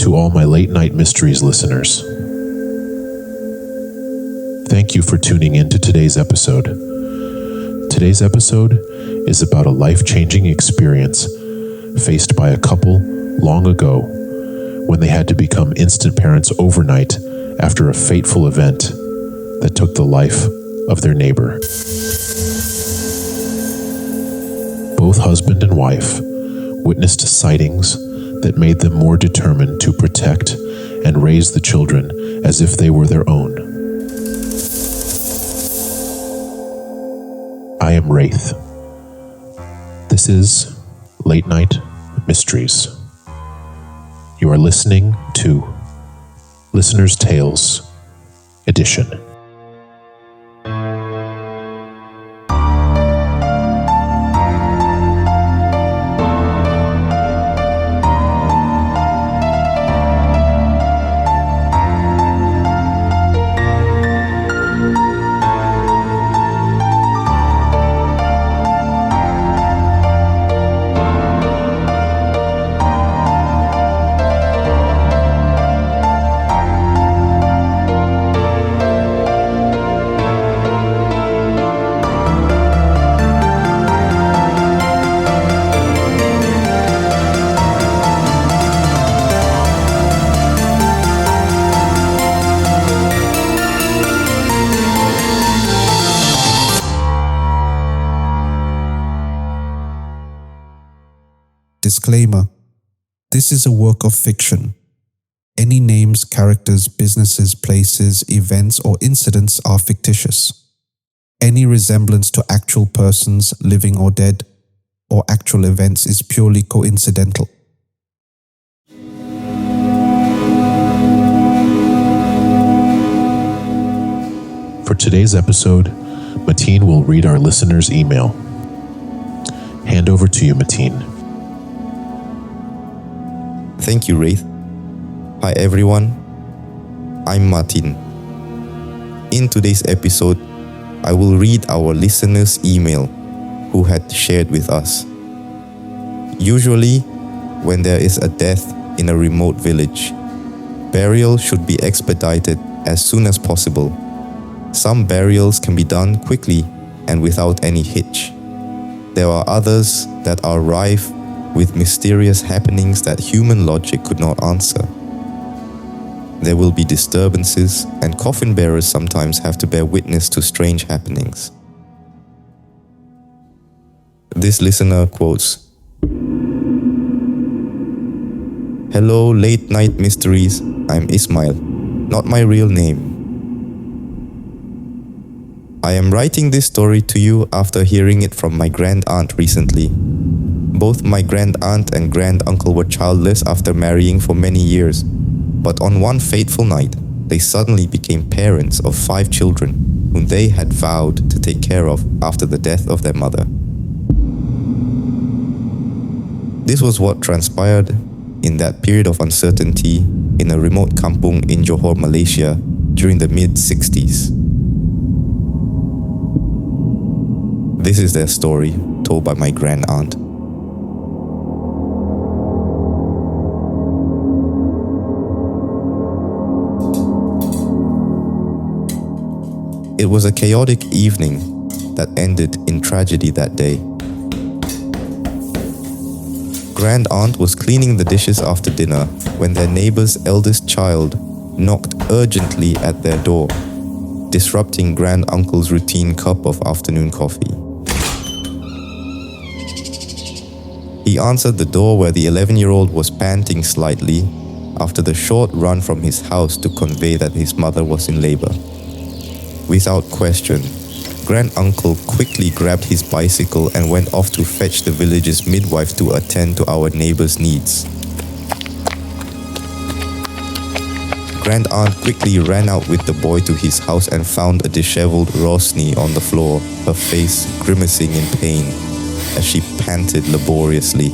To all my late night mysteries listeners, thank you for tuning in to today's episode. Today's episode is about a life-changing experience faced by a couple long ago when they had to become instant parents overnight after a fateful event that took the life of their neighbor. Both husband and wife witnessed sightings that made them more determined to protect and raise the children as if they were their own. I am Wraith. This is Late Night Mysteries. You are listening to Listener's Tales Edition. Disclaimer: this is a work of fiction. Any names, characters, businesses, places, events, or incidents are fictitious. Any resemblance to actual persons, living or dead, or actual events is purely coincidental. For today's episode, Mateen will read our listener's email. Hand over to you, Mateen. Thank you, Wraith. Hi everyone, I'm Martin. In today's episode, I will read our listener's email who had shared with us. Usually, when there is a death in a remote village, burial should be expedited as soon as possible. Some burials can be done quickly and without any hitch. There are others that are rife with mysterious happenings that human logic could not answer. There will be disturbances, and coffin bearers sometimes have to bear witness to strange happenings. This listener quotes, "Hello, late night mysteries. I'm Ismail, not my real name. I am writing this story to you after hearing it from my grand aunt recently. Both my grand aunt and grand uncle were childless after marrying for many years, but on one fateful night, they suddenly became parents of 5 children whom they had vowed to take care of after the death of their mother. This was what transpired in that period of uncertainty in a remote kampung in Johor, Malaysia during the mid-60s. This is their story, told by my grand aunt. It was a chaotic evening that ended in tragedy that day. Grand aunt was cleaning the dishes after dinner when their neighbor's eldest child knocked urgently at their door, disrupting grand uncle's routine cup of afternoon coffee. He answered the door where the 11-year-old was panting slightly after the short run from his house to convey that his mother was in labor. Without question, grand uncle quickly grabbed his bicycle and went off to fetch the village's midwife to attend to our neighbor's needs. Grand aunt quickly ran out with the boy to his house and found a disheveled Rosny on the floor, her face grimacing in pain as she panted laboriously.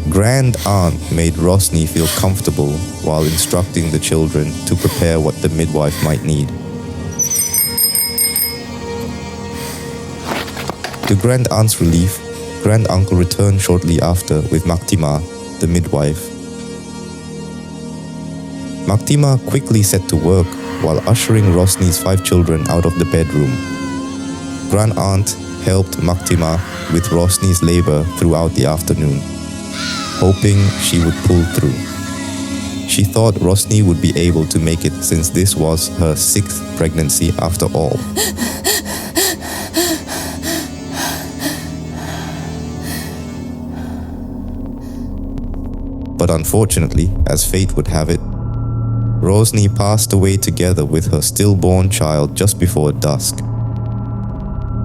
Grand aunt made Rosny feel comfortable while instructing the children to prepare what the midwife might need. To grand aunt's relief, grand uncle returned shortly after with Maktima, the midwife. Maktima quickly set to work while ushering Rosny's 5 children out of the bedroom. Grand Aunt helped Maktima with Rosny's labor throughout the afternoon, hoping she would pull through. She thought Rosny would be able to make it since this was her 6th pregnancy after all. But unfortunately, as fate would have it, Rosny passed away together with her stillborn child just before dusk.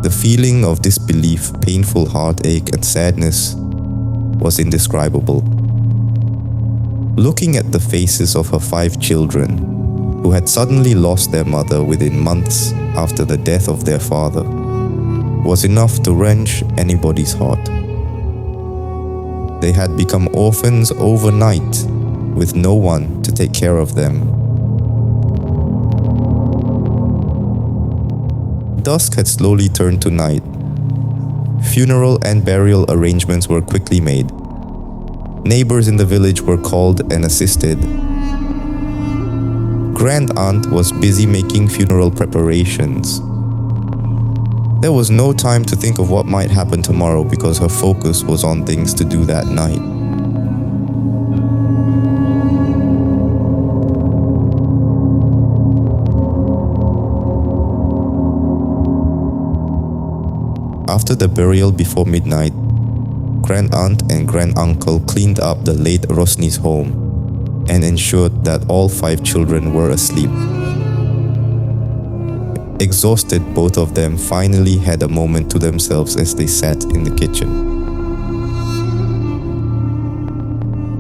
The feeling of disbelief, painful heartache, and sadness was indescribable. Looking at the faces of her 5 children, who had suddenly lost their mother within months after the death of their father, was enough to wrench anybody's heart. They had become orphans overnight, with no one to take care of them. Dusk had slowly turned to night. Funeral and burial arrangements were quickly made. Neighbors in the village were called and assisted. Grand Aunt was busy making funeral preparations. There was no time to think of what might happen tomorrow because her focus was on things to do that night. After the burial before midnight, Grand Aunt and Grand Uncle cleaned up the late Rosny's home and ensured that all 5 children were asleep. Exhausted, both of them finally had a moment to themselves as they sat in the kitchen.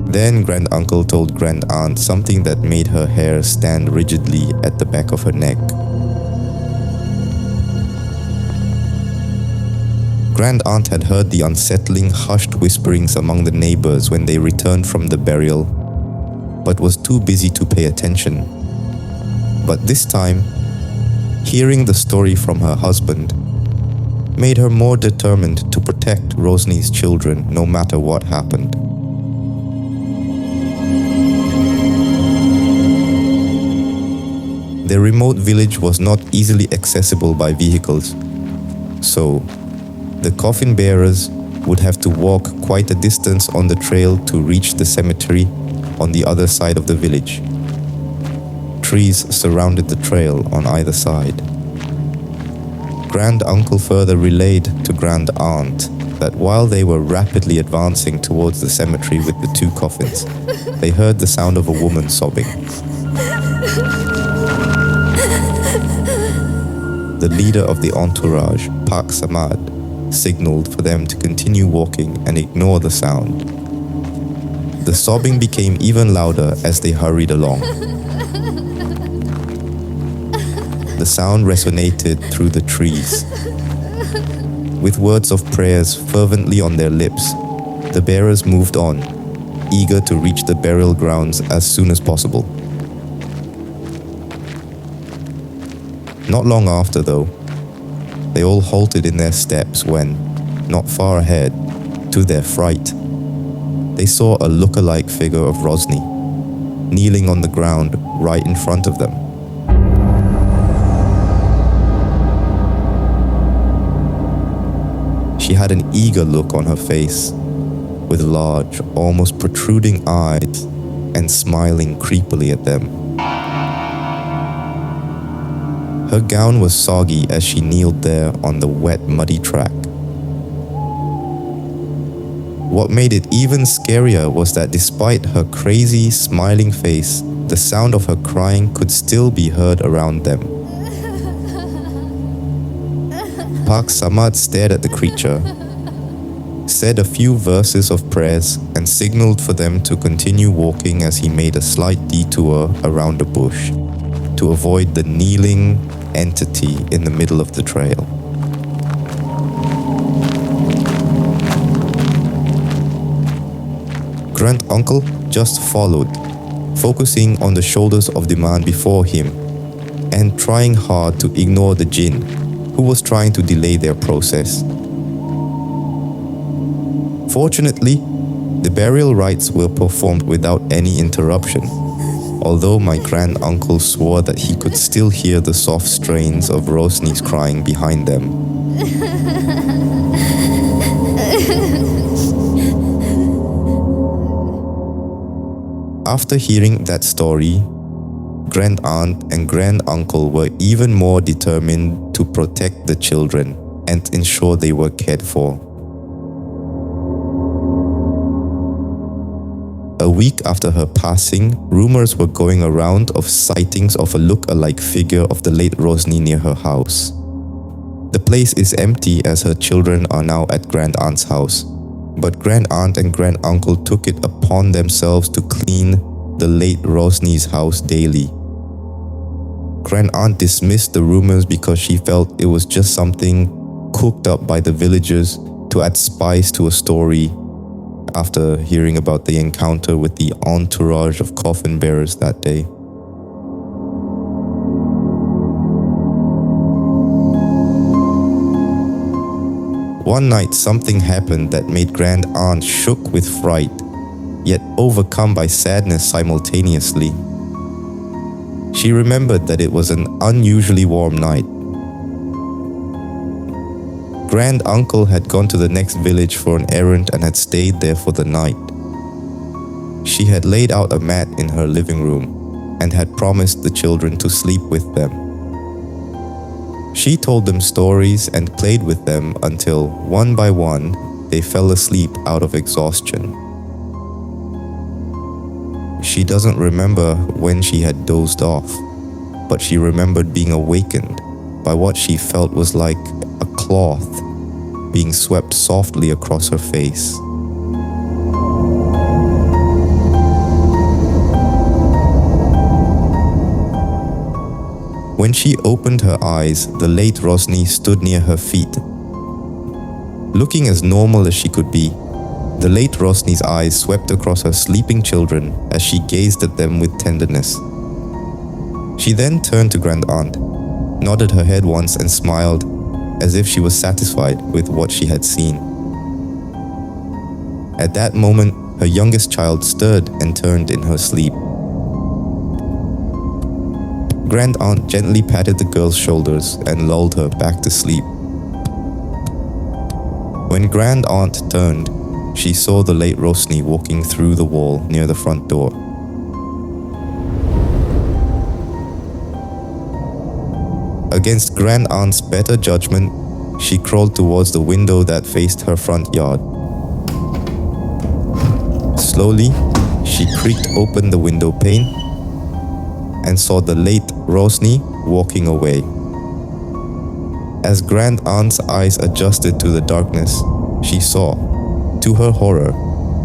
Then Grand Uncle told Grand Aunt something that made her hair stand rigidly at the back of her neck. Grand Aunt had heard the unsettling, hushed whisperings among the neighbors when they returned from the burial, but was too busy to pay attention. But this time, hearing the story from her husband made her more determined to protect Rosny's children no matter what happened. The remote village was not easily accessible by vehicles, so the coffin bearers would have to walk quite a distance on the trail to reach the cemetery on the other side of the village. Trees surrounded the trail on either side. Grand Uncle further relayed to Grand Aunt that while they were rapidly advancing towards the cemetery with the 2 coffins, they heard the sound of a woman sobbing. The leader of the entourage, Pak Samad, signaled for them to continue walking and ignore the sound. The sobbing became even louder as they hurried along. The sound resonated through the trees. With words of prayers fervently on their lips, the bearers moved on, eager to reach the burial grounds as soon as possible. Not long after, though, they all halted in their steps when, not far ahead, to their fright, they saw a look-alike figure of Rosny, kneeling on the ground right in front of them. She had an eager look on her face, with large, almost protruding eyes, and smiling creepily at them. Her gown was soggy as she kneeled there on the wet, muddy track. What made it even scarier was that despite her crazy, smiling face, the sound of her crying could still be heard around them. Pak Samad stared at the creature, said a few verses of prayers, and signaled for them to continue walking as he made a slight detour around a bush to avoid the kneeling entity in the middle of the trail. Grand Uncle just followed, focusing on the shoulders of the man before him and trying hard to ignore the jinn who was trying to delay their process. Fortunately, the burial rites were performed without any interruption, although my grand-uncle swore that he could still hear the soft strains of Rosni's crying behind them. After hearing that story, grand-aunt and grand-uncle were even more determined to protect the children and ensure they were cared for. A week after her passing, rumors were going around of sightings of a look-alike figure of the late Rosny near her house. The place is empty as her children are now at grand-aunt's house, but grand-aunt and grand-uncle took it upon themselves to clean the late Rosny's house daily. Grand-aunt dismissed the rumors because she felt it was just something cooked up by the villagers to add spice to a story after hearing about the encounter with the entourage of coffin bearers that day. One night something happened that made grand-aunt shook with fright, yet overcome by sadness simultaneously. She remembered that it was an unusually warm night. Grand-uncle had gone to the next village for an errand and had stayed there for the night. She had laid out a mat in her living room and had promised the children to sleep with them. She told them stories and played with them until, one by one, they fell asleep out of exhaustion. She doesn't remember when she had dozed off, but she remembered being awakened by what she felt was like a cloth being swept softly across her face. When she opened her eyes, the late Rosny stood near her feet. Looking as normal as she could be, the late Rosny's eyes swept across her sleeping children as she gazed at them with tenderness. She then turned to grand-aunt, nodded her head once and smiled as if she was satisfied with what she had seen. At that moment, her youngest child stirred and turned in her sleep. Grand-aunt gently patted the girl's shoulders and lulled her back to sleep. When grand-aunt turned, she saw the late Rosny walking through the wall near the front door. Against grand-aunt's better judgment, she crawled towards the window that faced her front yard. Slowly, she creaked open the window pane and saw the late Rosny walking away. As grand-aunt's eyes adjusted to the darkness, she saw, to her horror,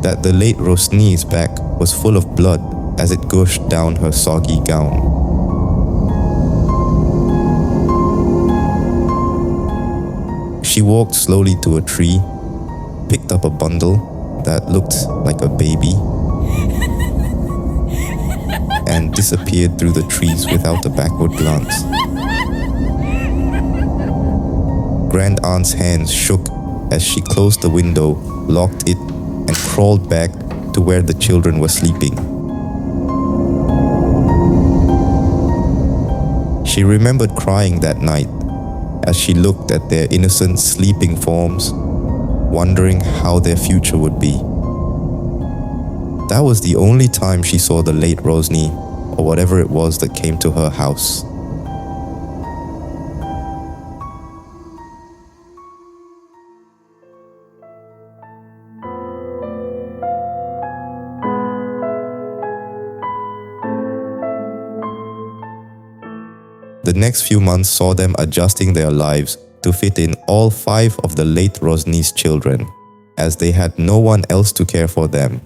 that the late Rosny's back was full of blood as it gushed down her soggy gown. She walked slowly to a tree, picked up a bundle that looked like a baby, and disappeared through the trees without a backward glance. Grand-aunt's hands shook as she closed the window, locked it, and crawled back to where the children were sleeping. She remembered crying that night as she looked at their innocent sleeping forms, wondering how their future would be. That was the only time she saw the late Rosny, or whatever it was that came to her house. The next few months saw them adjusting their lives to fit in all 5 of the late Rosny's children, as they had no one else to care for them.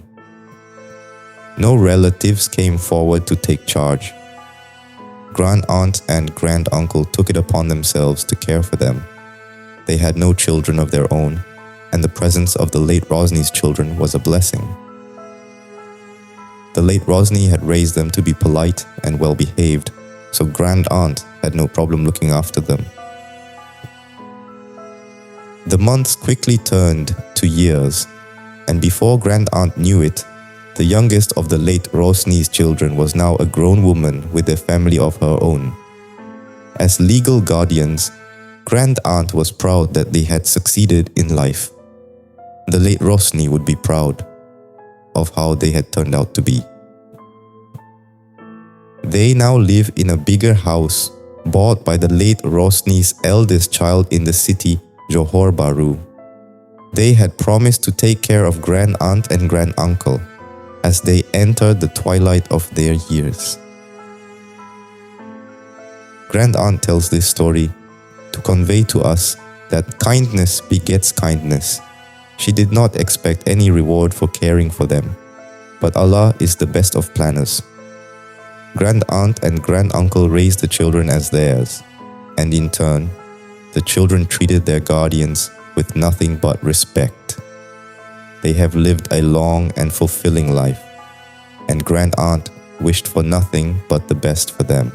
No relatives came forward to take charge. Grand-aunt and grand-uncle took it upon themselves to care for them. They had no children of their own, and the presence of the late Rosny's children was a blessing. The late Rosny had raised them to be polite and well-behaved, so grand-aunt had no problem looking after them. The months quickly turned to years, and before Grand Aunt knew it, the youngest of the late Rosny's children was now a grown woman with a family of her own. As legal guardians, Grand Aunt was proud that they had succeeded in life. The late Rosny would be proud of how they had turned out to be. They now live in a bigger house bought by the late Rosny's eldest child in the city, Johor Bahru. They had promised to take care of Grand Aunt and Grand Uncle as they entered the twilight of their years. Grand Aunt tells this story to convey to us that kindness begets kindness. She did not expect any reward for caring for them, but Allah is the best of planners. Grand Aunt and Grand Uncle raised the children as theirs, and in turn, the children treated their guardians with nothing but respect. They have lived a long and fulfilling life, and Grand Aunt wished for nothing but the best for them.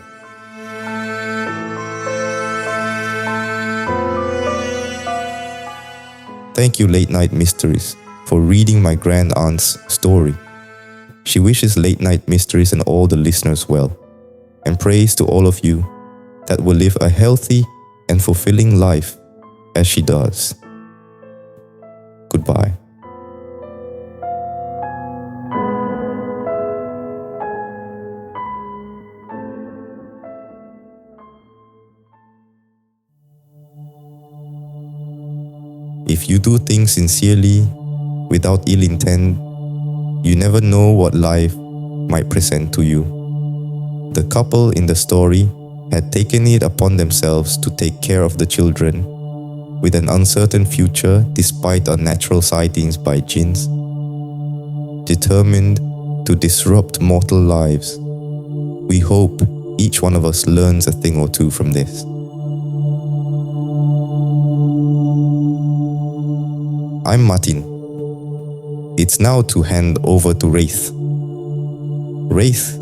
Thank you, Late Night Mysteries, for reading my Grand Aunt's story. She wishes Late Night Mysteries and all the listeners well, and prays to all of you that will live a healthy and fulfilling life as she does. Goodbye. If you do things sincerely, without ill intent, you never know what life might present to you. The couple in the story had taken it upon themselves to take care of the children with an uncertain future despite unnatural sightings by jinns. Determined to disrupt mortal lives, we hope each one of us learns a thing or two from this. I'm Martin. It's now to hand over to Wraith. Wraith.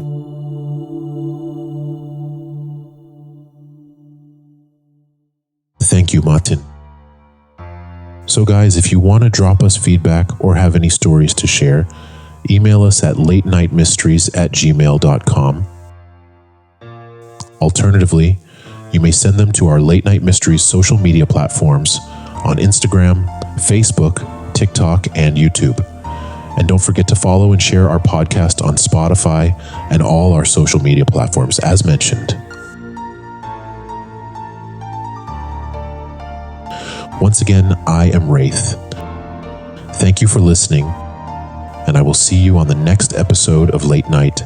Thank you, Martin. So guys, if you want to drop us feedback or have any stories to share, email us at latenightmysteries@gmail.com. Alternatively, you may send them to our Late Night Mysteries social media platforms on Instagram, Facebook, TikTok, and YouTube. And don't forget to follow and share our podcast on Spotify and all our social media platforms as mentioned. Once again, I am Wraith. Thank you for listening, and I will see you on the next episode of Late Night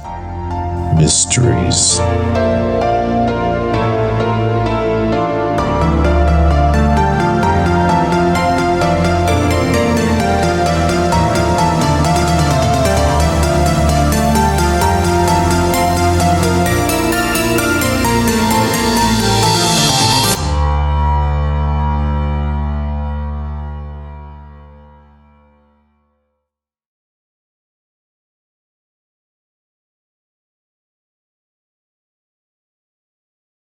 Mysteries.